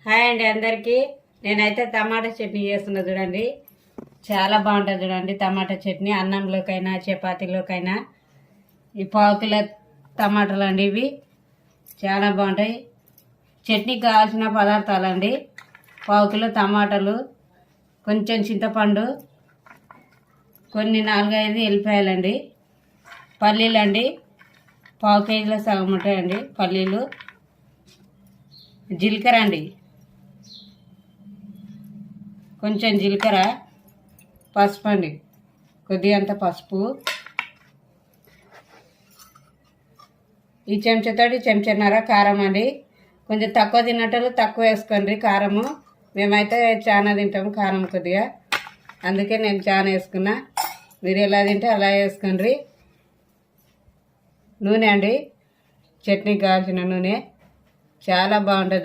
Hi అండి అందరికీ. నేనైతే టమాటా చట్నీ చేస్తున్నా చూడండి. చాలా బాగుంటుంది చూడండి. టమాటా చట్నీ అన్నంలోకైనా చపాతీలోకైనా. ఈ పావు కిలో టమాటాలు అండి, ఇవి చాలా బాగుంటాయి. చట్నీకి కావాల్సిన పదార్థాలు అండి: పావు కిలో టమాటాలు, కొంచెం చింతపండు, కొన్ని 4-5 ఎల్లిపాయలండి, పల్లీలు అండి, పావు కేజీలో సగం ఉంటాయండి పల్లీలు, జీలకర్ర అండి, కొంచెం జీలకర్ర, పసుపు అండి, కొద్దిగంత పసుపు, ఈ చెంచాతోటి చెంచాన్నర కారం అండి. కొంచెం తక్కువ తిన్నట్టు తక్కువ వేసుకోండి కారము. మేమైతే చాలా తింటాము కారం కొద్దిగా, అందుకే నేను చాలా వేసుకున్నా. మీరు ఎలా తింటే అలా వేసుకోండి. నూనె అండి, చట్నీకి కావాల్సిన నూనె చాలా బాగుంటుంది.